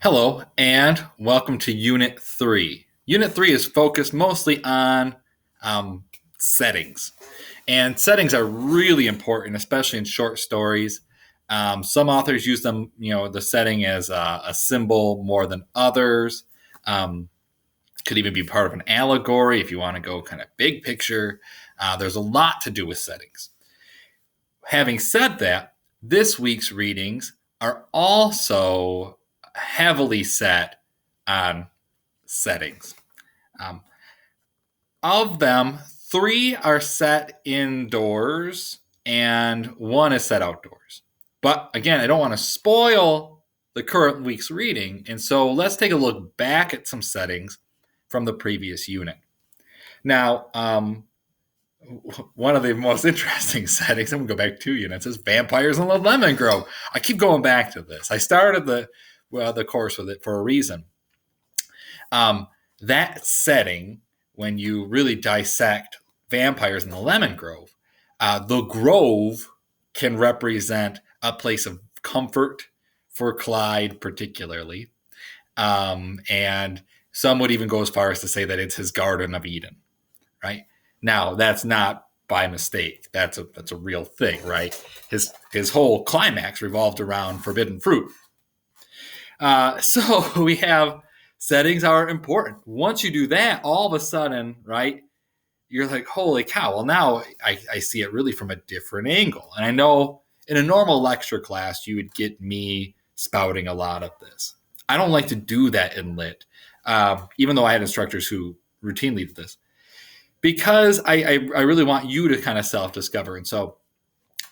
Hello, and welcome to Unit 3. Unit 3 is focused mostly on settings. And settings are really important, especially in short stories. Some authors use them, the setting as a symbol more than others. Could even be part of an allegory if you want to go kind of big picture. There's a lot to do with settings. Having said that, this week's readings are also heavily set on settings. Of them, 3 are set indoors and 1 is set outdoors. But again, I don't want to spoil the current week's reading, and so let's take a look back at some settings from the previous unit. Now, one of the most interesting settings, I'm going to go back 2 units, is Vampires in the Lemon Grove. I keep going back to this. I started the course with it for a reason. That setting, when you really dissect Vampires in the Lemon Grove, the grove can represent a place of comfort for Clyde particularly. And some would even go as far as to say that it's his Garden of Eden, right? Now, that's not by mistake. That's a real thing, right? His whole climax revolved around forbidden fruit. So we have settings are important. Once you do that, all of a sudden, right, you're like, holy cow. Well, now I see it really from a different angle. And I know in a normal lecture class, you would get me spouting a lot of this. I don't like to do that in lit, even though I had instructors who routinely did this, because I really want you to kind of self-discover. And so,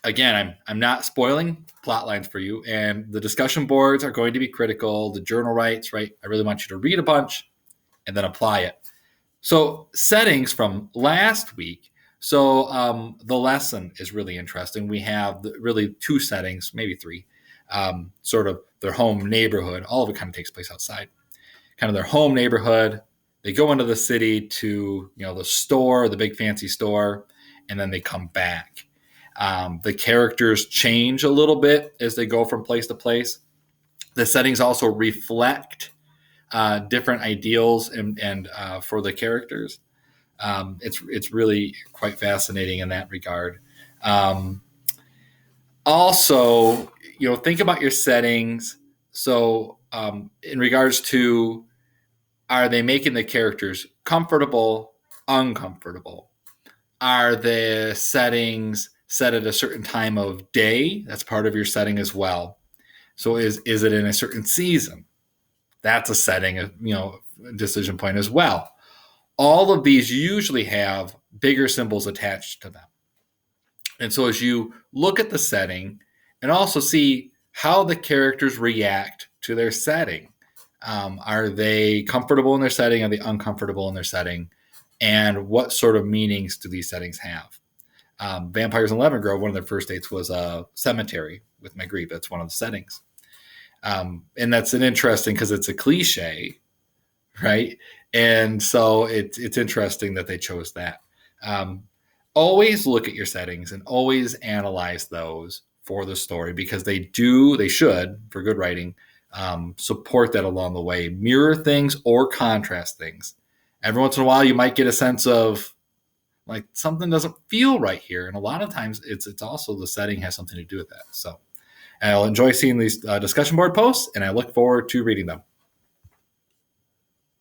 again, I'm not spoiling plot lines for you, and the discussion boards are going to be critical. The journal rights, right? I really want you to read a bunch and then apply it. So settings from last week. So the lesson is really interesting. We have really 2 settings, maybe 3, sort of their home neighborhood. All of it kind of takes place outside. Kind of their home neighborhood. They go into the city to, the store, the big fancy store, and then they come back. The characters change a little bit as they go from place to place. The settings also reflect different ideals and for the characters. It's really quite fascinating in that regard. Also, think about your settings. So in regards to, are they making the characters comfortable, uncomfortable? Are the settings set at a certain time of day? That's part of your setting as well. So is it in a certain season? That's a setting, decision point as well. All of these usually have bigger symbols attached to them. And so as you look at the setting and also see how the characters react to their setting, are they comfortable in their setting? Are they uncomfortable in their setting? And what sort of meanings do these settings have? Vampires in Lemon Grove, one of their first dates was a cemetery with Magritte. That's one of the settings. And that's an interesting because it's a cliche, right? And so it's interesting that they chose that. Always look at your settings and always analyze those for the story, because they should, for good writing, support that along the way. Mirror things or contrast things. Every once in a while, you might get a sense of like something doesn't feel right here. And a lot of times it's also the setting has something to do with that. So I'll enjoy seeing these discussion board posts, and I look forward to reading them.